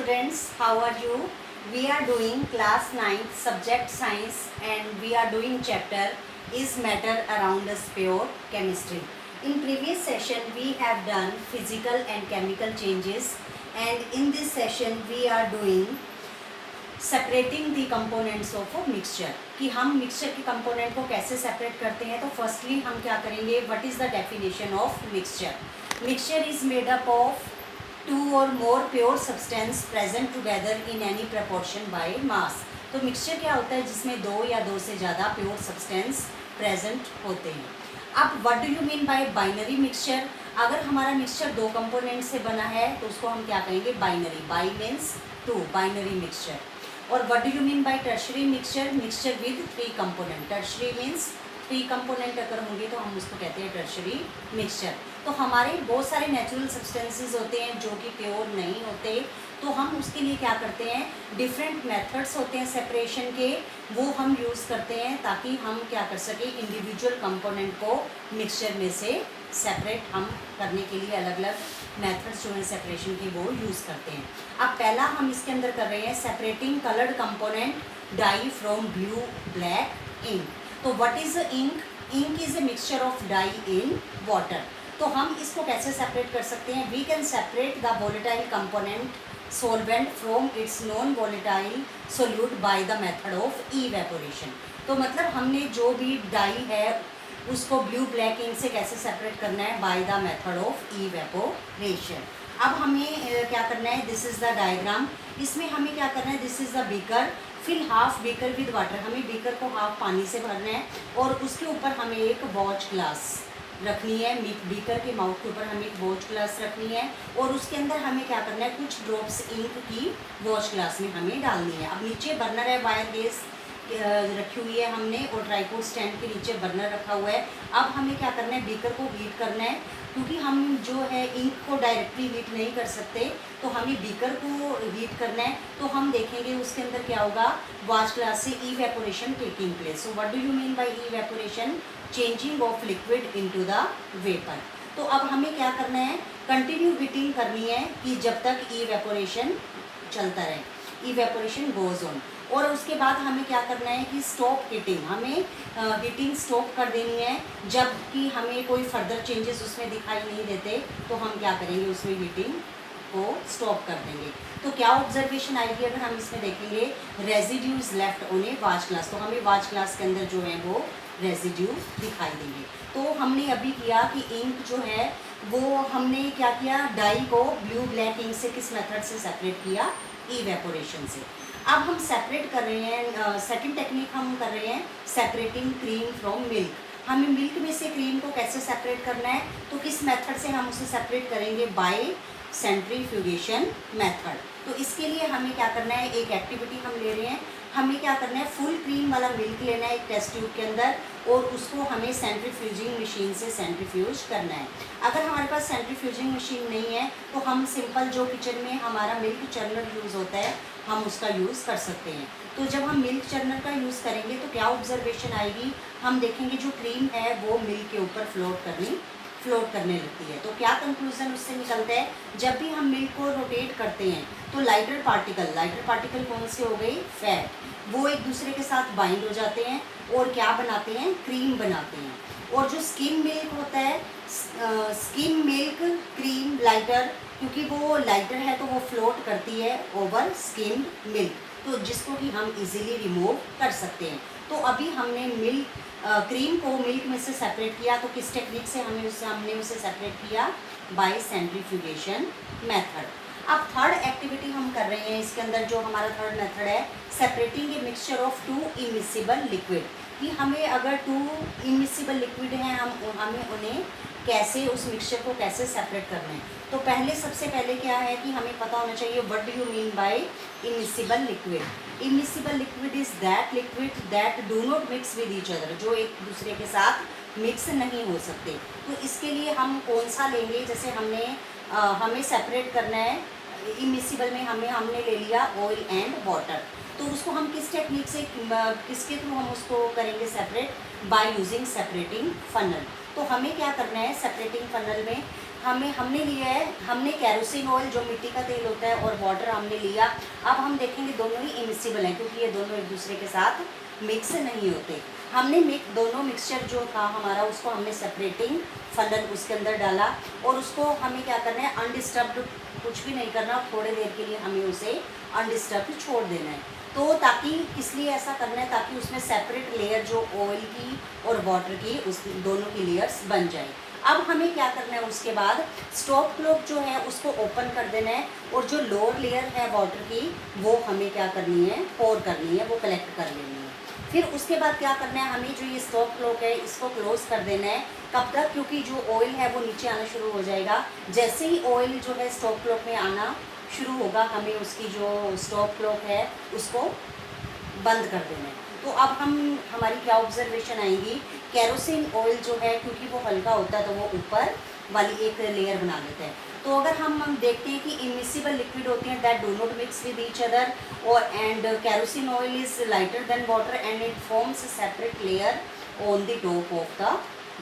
students, how are you? We are doing class 9th subject science and we are doing chapter is matter around us pure chemistry. In previous session we have done physical and chemical changes, and in this session we are doing separating the components of mixture कि हम mixture के component को कैसे separate करते हैं. तो firstly हम क्या करेंगे, what is the definition of mixture. Mixture is made up of two or more pure substance present together in any proportion by mass. तो मिक्सचर क्या होता है जिसमें दो या दो से ज़्यादा प्योर सब्सटेंस प्रेजेंट होते हैं. अब what do you mean bye binary mixture. अगर हमारा मिक्सचर दो कंपोनेंट से बना है तो उसको हम क्या कहेंगे, binary. Bi means two, binary mixture. और what do you mean by tertiary mixture. Mixture with three component. Tertiary means three component अगर होंगे तो हम उसको कहते हैं टर्शरी मिक्सचर. तो हमारे बहुत सारे नेचुरल सब्सटेंसेस होते हैं जो कि प्योर नहीं होते, तो हम उसके लिए क्या करते हैं, डिफरेंट मेथड्स होते हैं सेपरेशन के, वो हम यूज़ करते हैं ताकि हम क्या कर सकें, इंडिविजुअल कंपोनेंट को मिक्सचर में से सेपरेट हम करने के लिए अलग अलग मेथड्स जो हैं सेपरेशन के वो यूज़ करते हैं. अब पहला हम इसके अंदर कर रहे हैं separating coloured component dye from blue black ink. तो what is ink. Ink is a mixture of dye in water. तो हम इसको कैसे सेपरेट कर सकते हैं, we can separate the volatile component solvent from its non volatile solute by the method of evaporation. तो मतलब हमने जो भी डाई है उसको ब्लू ब्लैक इंक से कैसे सेपरेट करना है, by the method of evaporation. अब हमें क्या करना है, दिस इज़ द डायग्राम. इसमें हमें क्या करना है, this is the beaker, fill half beaker with water. हमें बीकर को हाफ पानी से भरना है और उसके ऊपर हमें एक वॉच ग्लास रखनी है. बीकर के माउथ के ऊपर हमें एक वॉच ग्लास रखनी है और उसके अंदर हमें क्या करना है, कुछ ड्रॉप्स इंक की वॉच ग्लास में हमें डालनी है. अब नीचे बर्नर है, वायर गैस रखी हुई है हमने और ट्राइपॉड स्टैंड के नीचे बर्नर रखा हुआ है. अब हमें क्या करना है, बीकर को हीट करना है, क्योंकि हम जो है इंक को डायरेक्टली हीट नहीं कर सकते, तो हमें बीकर को हीट करना है. तो हम देखेंगे उसके अंदर क्या होगा, वॉच ग्लास से evaporation taking place. So what do you mean bye evaporation, changing of liquid into the vapour. तो अब हमें क्या करना है, कंटिन्यू हीटिंग करनी है कि जब तक इवेपोरेशन चलता रहे, इवेपोरेशन गोज ऑन. और उसके बाद हमें क्या करना है कि स्टॉप हीटिंग, हमें हीटिंग स्टॉप कर देनी है. जब कि हमें कोई फर्दर चेंजेस उसमें दिखाई नहीं देते तो हम क्या करेंगे, उसमें हीटिंग को स्टॉप कर देंगे. तो क्या ऑब्जर्वेशन आएगी, अगर हम इसमें देखेंगे residue is left on A watch glass, तो हमें वॉच ग्लास के अंदर जो है वो रेजिड्यू दिखाई देंगे. तो हमने अभी किया कि इंक जो है वो हमने क्या किया, डाई को ब्लू ब्लैक इंक से किस मेथड से सेपरेट किया, इवेपोरेशन से. अब हम सेपरेट कर रहे हैं, सेकंड टेक्निक हम कर रहे हैं सेपरेटिंग क्रीम फ्रॉम मिल्क. हमें मिल्क में से क्रीम को कैसे सेपरेट करना है, तो किस मेथड से हम उसे सेपरेट करेंगे, बाय सेंट्रीफ्यूगेशन मेथड. तो इसके लिए हमें क्या करना है, एक एक्टिविटी हम ले रहे हैं, हमें क्या करना है, फुल क्रीम वाला मिल्क लेना है एक टेस्ट ट्यूब के अंदर और उसको हमें सेंट्रीफ्यूजिंग मशीन से सेंट्रीफ्यूज करना है. अगर हमारे पास सेंट्रीफ्यूजिंग मशीन नहीं है तो हम सिंपल जो किचन में हमारा मिल्क चर्नर यूज़ होता है हम उसका यूज़ कर सकते हैं. तो जब हम मिल्क चर्नर का यूज़ करेंगे तो क्या ऑब्जर्वेशन आएगी, हम देखेंगे जो क्रीम है वो मिल्क के ऊपर फ्लोट करने लगती है. तो क्या कंक्लूजन उससे निकलता है, जब भी हम मिल्क को रोटेट करते हैं तो लाइटर पार्टिकल कौन से हो गई, फैट, वो एक दूसरे के साथ बाइंड हो जाते हैं और क्या बनाते हैं, क्रीम बनाते हैं. और जो स्किम मिल्क होता है, स्किम मिल्क क्रीम लाइटर, क्योंकि वो लाइटर है तो वो फ्लोट करती है ओवर स्किम्ड मिल्क, तो जिसको कि हम इजीली रिमूव कर सकते हैं. तो अभी हमने क्रीम को मिल्क में से सेपरेट किया, तो किस टेक्निक से हमने उसे सेपरेट किया, बाय सेंट्रीफ्यूगेशन मेथड. अब थर्ड एक्टिविटी हम कर रहे हैं इसके अंदर, जो हमारा थर्ड मेथड है separating a mixture of to immiscible liquid. कि हमें अगर टू इमिसिबल लिक्विड हैं, हमें उन्हें कैसे, उस मिक्सचर को कैसे सेपरेट करना है. तो सबसे पहले क्या है कि हमें पता होना चाहिए what do you mean bye immiscible liquid. Immiscible liquid is that liquid that do not mix with each other, जो एक दूसरे के साथ मिक्स नहीं हो सकते. तो इसके लिए हम कौन सा लेंगे, जैसे हमें सेपरेट करना है इमिसिबल में, हमने ले लिया ऑयल एंड वाटर. तो उसको हम किस टेक्निक से, किसके थ्रू हम उसको करेंगे separate, by using separating funnel. तो हमें क्या करना है, सेपरेटिंग फनल में हमने लिया है, हमने केरोसिन ऑयल जो मिट्टी का तेल होता है और वाटर हमने लिया। अब हम देखेंगे दोनों ही इमिसिबल हैं क्योंकि ये दोनों एक दूसरे के साथ मिक्स नहीं होते। हमने दोनों मिक्सचर जो था हमारा उसको हमने सेपरेटिंग फनल उसके अंदर डाला और उसको हमें क्या करना है, अनडिस्टर्ब्ड कुछ भी नहीं करना, थोड़ी देर के लिए हमें उसे अनडिस्टर्ब्ड छोड़ देना है। तो ताकि इसलिए ऐसा करना है ताकि उसमें सेपरेट लेयर जो ऑयल की और वाटर की उस दोनों की लेयर्स बन जाए। अब हमें क्या करना है, उसके बाद स्टॉप क्लॉक जो है उसको ओपन कर देना है और जो लोअर लेयर है वाटर की वो हमें क्या करनी है, पोर करनी है, वो कलेक्ट कर लेनी है। फिर उसके बाद क्या करना है, हमें जो ये स्टॉप क्लॉक है इसको क्लोज कर देना है। कब तक, क्योंकि जो ऑयल है वो नीचे आना शुरू हो जाएगा। जैसे ही ऑयल जो है स्टॉप क्लॉक में आना शुरू होगा हमें उसकी जो स्टॉप क्लॉक है उसको बंद कर देना है। तो अब हमारी क्या ऑब्जर्वेशन आएगी, केरोसिन ऑयल जो है क्योंकि वो हल्का होता है तो वो ऊपर वाली एक लेयर बना लेता है। तो अगर हम देखते हैं कि इमिसिबल लिक्विड होते हैं that do not mix with each other और and kerosene oil is lighter than water and it forms separate layer on the top of the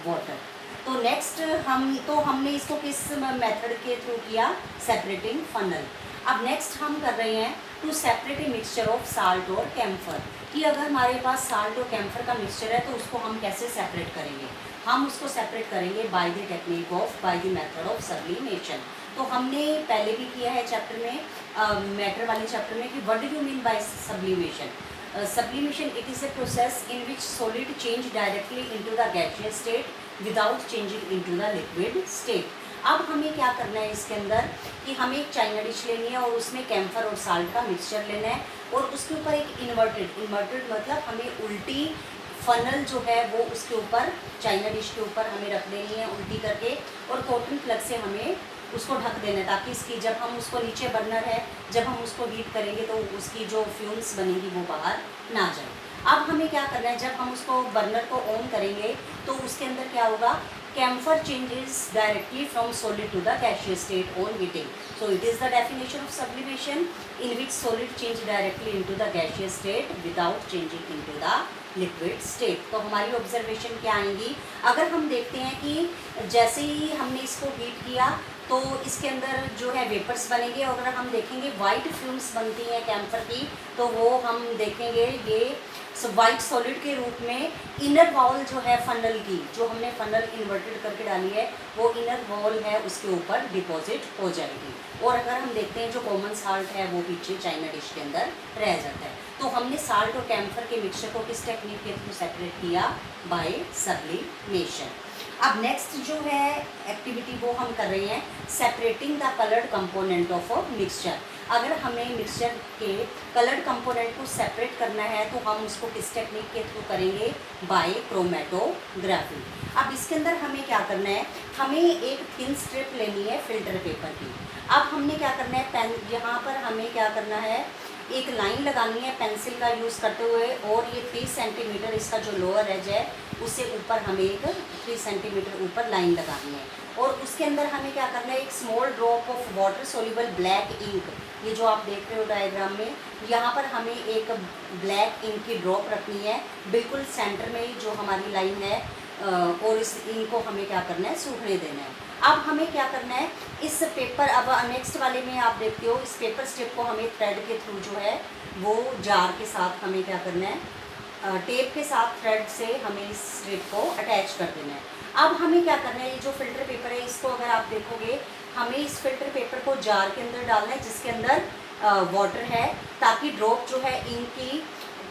water. तो नेक्स्ट हमने इसको किस मेथड के थ्रू किया, सेपरेटिंग फनल। अब नेक्स्ट हम कर रहे हैं to separate a mixture of salt और कैम्फर, कि अगर हमारे पास साल्ट और कैम्फर का मिक्सचर है तो उसको हम कैसे सेपरेट करेंगे। हम उसको सेपरेट करेंगे by the technique of by the method of sublimation. तो हमने पहले भी किया है चैप्टर में, मैटर वाले चैप्टर में, कि what do you mean bye sublimation. Sublimation, it is a process in which solid change directly into the gaseous state without changing into the liquid state। अब हमें क्या करना है इसके अंदर कि हमें एक चाइना डिश लेनी है और उसमें कैम्फर और साल्ट का मिक्सचर लेना है और उसके ऊपर एक इन्वर्टेड मतलब हमें उल्टी फनल जो है वो उसके ऊपर चाइना डिश के ऊपर हमें रख देनी है उल्टी करके और कॉटन प्लग से हमें उसको ढक देना है ताकि इसकी जब हम उसको नीचे बर्नर है जब हम उसको हीट करेंगे तो उसकी जो फ्यूम्स बनेंगी वो बाहर ना जाए। अब हमें क्या करना है, जब हम उसको बर्नर को ऑन करेंगे तो उसके अंदर क्या होगा, camphor changes directly from solid to the gaseous state on heating. So it is the definition of sublimation in which solid change directly into the gaseous state without changing into the liquid state. तो हमारी observation क्या आएंगी, अगर हम देखते हैं कि जैसे ही हमने इसको हीट किया तो इसके अंदर जो है वेपर्स बनेंगे और अगर हम देखेंगे वाइट फ्यूम्स बनती हैं कैम्फर की तो वो हम देखेंगे ये वाइट सॉलिड के रूप में इनर वॉल जो है फनल की, जो हमने फनल इन्वर्टेड करके डाली है वो इनर वॉल है उसके ऊपर डिपॉजिट हो जाएगी। और अगर हम देखते हैं जो कॉमन साल्ट है वो पीछे चाइना डिश के अंदर रह जाता है। तो हमने साल्ट और कैम्फर के मिक्सचर को किस टेक्निक के थ्रू सेपरेट किया, बाय सब्लिमेशन। अब नेक्स्ट जो है एक्टिविटी वो हम कर रहे हैं separating the coloured component of a mixture. अगर हमें मिक्सचर के कलर्ड कंपोनेंट को सेपरेट करना है तो हम उसको किस टेक्निक के थ्रू करेंगे, बाय क्रोमेटोग्राफी। अब इसके अंदर हमें क्या करना है, हमें एक थिन स्ट्रिप लेनी है फिल्टर पेपर की। अब हमने क्या करना है, पेन यहाँ पर हमें क्या करना है, एक लाइन लगानी है पेंसिल का यूज़ करते हुए और ये 3 सेंटीमीटर इसका जो लोअर एज है उससे ऊपर हमें एक 3 सेंटीमीटर ऊपर लाइन लगानी है और उसके अंदर हमें क्या करना है, एक small drop of water soluble black ink, ये जो आप देख रहे हो डायग्राम में, यहाँ पर हमें एक ब्लैक इंक की ड्रॉप रखनी है बिल्कुल सेंटर में ही जो हमारी लाइन है और इस इंक को हमें क्या करना है, सूखने देना है। अब हमें क्या करना है, इस पेपर, अब नेक्स्ट वाले में आप देखते हो इस पेपर स्ट्रिप को हमें थ्रेड के थ्रू जो है वो जार के साथ हमें क्या करना है, टेप के साथ थ्रेड से हमें इस स्ट्रिप को अटैच कर देना है। अब हमें क्या करना है, ये जो फिल्टर पेपर है इसको अगर आप देखोगे हमें इस फिल्टर पेपर को जार के अंदर डालना है जिसके अंदर वाटर है ताकि ड्रॉप जो है इंक की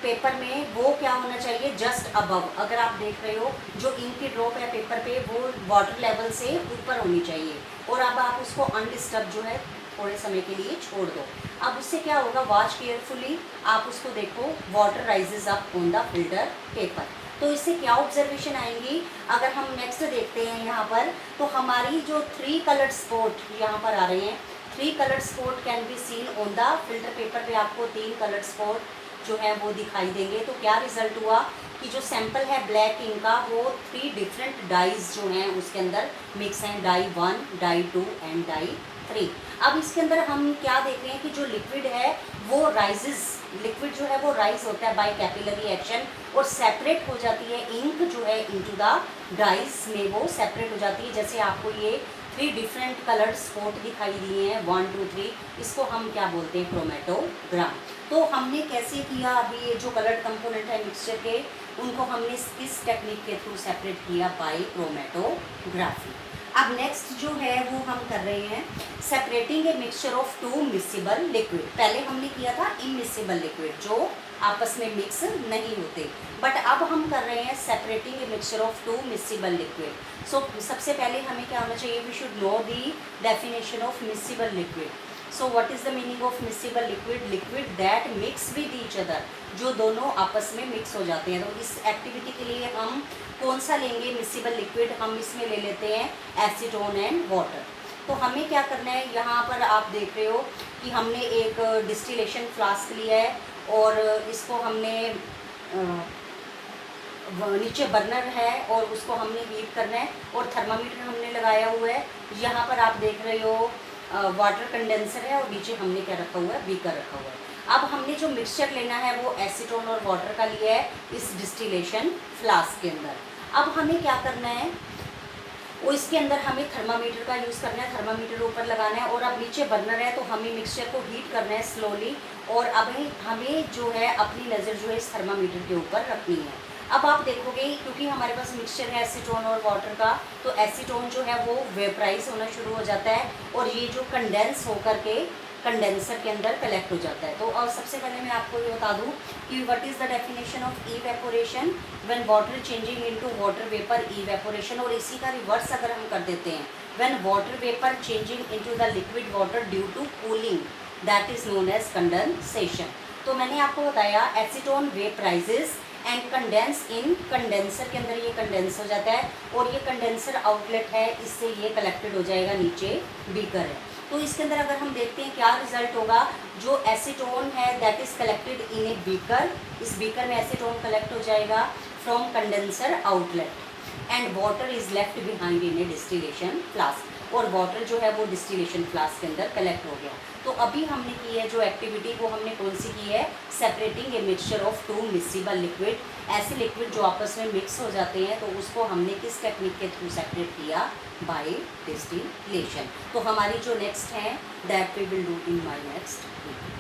पेपर में वो क्या होना चाहिए, जस्ट अबव। अगर आप देख रहे हो जो इंक की ड्रॉप है पेपर पे वो वाटर लेवल से ऊपर होनी चाहिए और अब आप उसको अनडिस्टर्ब जो है थोड़े समय के लिए छोड़ दो। अब उससे क्या होगा, वॉच केयरफुली, आप उसको देखो, water rises up on the filter paper. तो इससे क्या ऑब्जर्वेशन आएंगी, अगर हम नेक्स्ट देखते हैं यहाँ पर तो हमारी जो 3 कलर्ड स्पॉट यहाँ पर आ रहे हैं, 3 coloured spot can be seen on the filter paper पे, आपको 3 कलर्ड स्पॉट जो है वो दिखाई देंगे। तो क्या रिजल्ट हुआ कि जो सैंपल है ब्लैक इंक का वो 3 डिफरेंट डाइज जो हैं उसके अंदर मिक्स हैं, डाई 1, डाई 2 एंड डाई 3। अब इसके अंदर हम क्या देख रहे हैं कि जो लिक्विड है वो राइजेस, लिक्विड जो है वो राइज होता है बाय कैपिलरी एक्शन और सेपरेट हो जाती है इंक जो है इनटू द डाइज में, वो सेपरेट हो जाती है। जैसे आपको ये 3 डिफरेंट कलर्ड स्पॉट दिखाई दिए हैं, 1 2 3, इसको हम क्या बोलते हैं, क्रोमेटोग्राम। तो हमने कैसे किया, अभी ये जो कलर्ड कंपोनेंट है मिक्सचर के, उनको हमने किस टेक्निक के थ्रू सेपरेट किया, बाय क्रोमेटोग्राफी। अब नेक्स्ट जो है वो हम कर रहे हैं separating a mixture of 2 miscible liquid. पहले हमने किया था इमिक्सिबल लिक्विड जो आपस में मिक्स नहीं होते, बट अब हम कर रहे हैं separating a mixture of 2 miscible liquid. So सबसे पहले हमें क्या होना चाहिए, we should know the definition of miscible liquid. So what is the meaning of miscible liquid, liquid that mix with each other, जो दोनों आपस में मिक्स हो जाते हैं। तो इस एक्टिविटी के लिए हम कौन सा लेंगे मिक्सिबल लिक्विड, हम इसमें ले लेते हैं एसीटोन एंड वाटर। तो हमें क्या करना है, यहाँ पर आप देख रहे हो कि हमने एक डिस्टिलेशन फ्लास्क लिया है और इसको हमने नीचे बर्नर है और उसको हमने हीट करना है और थर्मामीटर हमने लगाया हुआ है। यहाँ पर आप देख रहे हो वाटर कंडेंसर है और नीचे हमने क्या रखा हुआ है, बीकर रखा हुआ है। अब हमने जो मिक्सचर लेना है वो एसीटोन और वाटर का लिया है इस डिस्टिलेशन फ्लास्क के अंदर। अब हमें क्या करना है, वो इसके अंदर हमें थर्मामीटर का यूज़ करना है, थर्मामीटर ऊपर लगाना है और अब नीचे बर्नर है तो हमें मिक्सचर को हीट करना है स्लोली। और अब हमें जो है अपनी नज़र जो है इस थर्मामीटर के ऊपर रखनी है। अब आप देखोगे क्योंकि हमारे पास मिक्सचर है एसीटोन और वाटर का, तो एसीटोन जो है वो वेपराइज होना शुरू हो जाता है और ये जो कंडेंस होकर के कंडेंसर के अंदर कलेक्ट हो जाता है। तो और सबसे पहले मैं आपको ये बता दूं कि what is the definition of evaporation, when water changing into water vapour, evaporation. और इसी का रिवर्स अगर हम कर देते हैं, when water vapour changing into the liquid water due to cooling, that is known as condensation. तो मैंने आपको बताया acetone vaporises and condense in condenser के अंदर, ये कंडेंस हो जाता है और ये कंडेंसर आउटलेट है, इससे ये कलेक्टेड हो जाएगा, नीचे बीकर है। तो इसके अंदर अगर हम देखते हैं क्या रिजल्ट होगा, जो एसीटोन है that is collected in a beaker, इस बीकर में एसीटोन कलेक्ट हो जाएगा from condenser outlet and water is left behind in A distillation flask, और वाटर जो है वो डिस्टिलेशन फ्लास्क के अंदर कलेक्ट हो गया। तो अभी हमने की है जो एक्टिविटी वो हमने कौन सी की है, separating a mixture of 2 miscible liquid. ऐसे लिक्विड जो आपस में मिक्स हो जाते हैं तो उसको हमने किस टेक्निक के थ्रू सेपरेट किया, बाय डिस्टिलेशन। तो हमारी जो नेक्स्ट है that we will do in my next video.